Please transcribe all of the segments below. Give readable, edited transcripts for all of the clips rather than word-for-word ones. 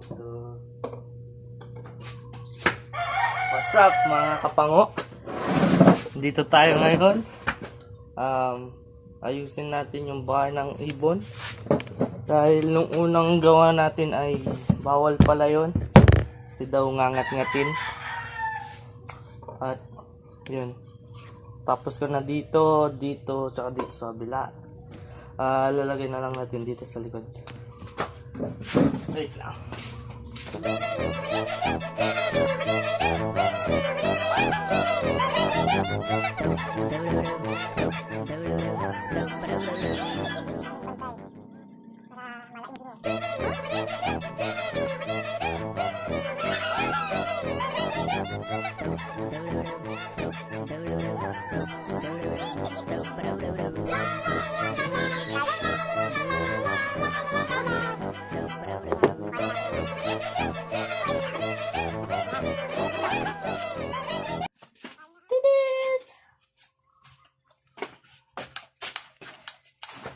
So, what's up mga kapango? Dito tayo ngayon. Ayusin natin yung bahay ng ibon. Dahil nung unang gawa natin ay bawal pala yun. Kasi daw ngangat-ngatin. At yun. Tapos ko na dito, tsaka dito sa kabila. Lalagay na lang natin dito sa likod. Wait lang.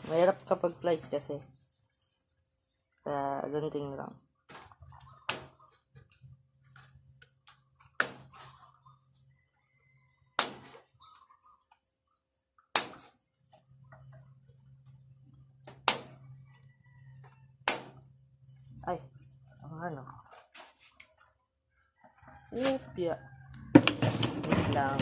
Mahirap kapag flies kasi. Ganting lang. Ay, ang ano. Upya. Wait lang.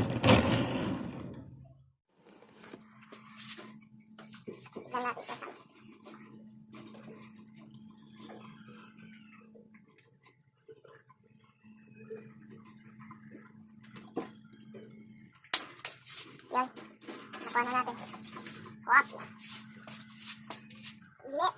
Yan. Nakuha na natin. Wap. Gili.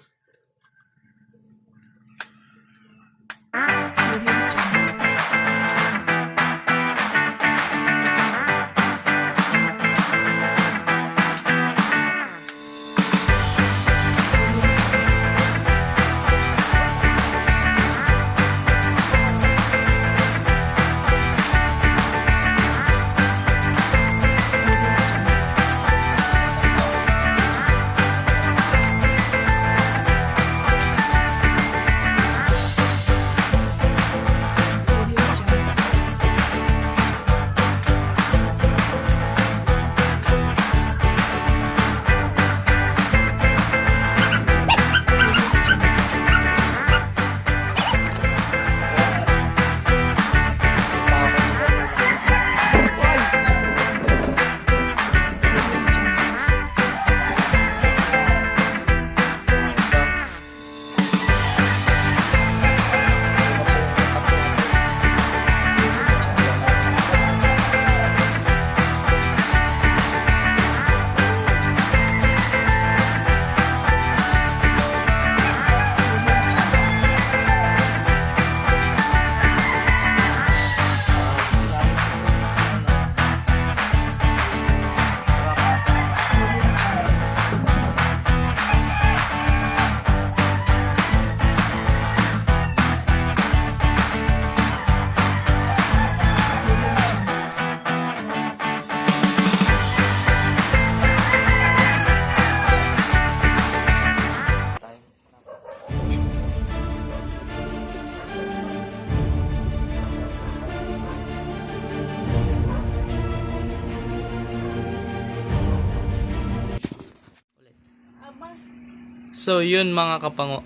So yun mga kapango,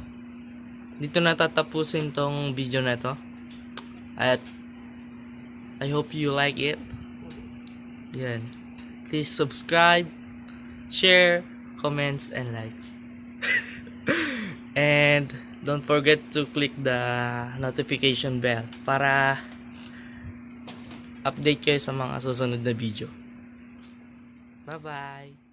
dito na tatapusin tong video na to. At I hope you like it. Yan. Please subscribe, share, comments, and likes. And don't forget to click the notification bell para update kayo sa mga susunod na video. Bye bye.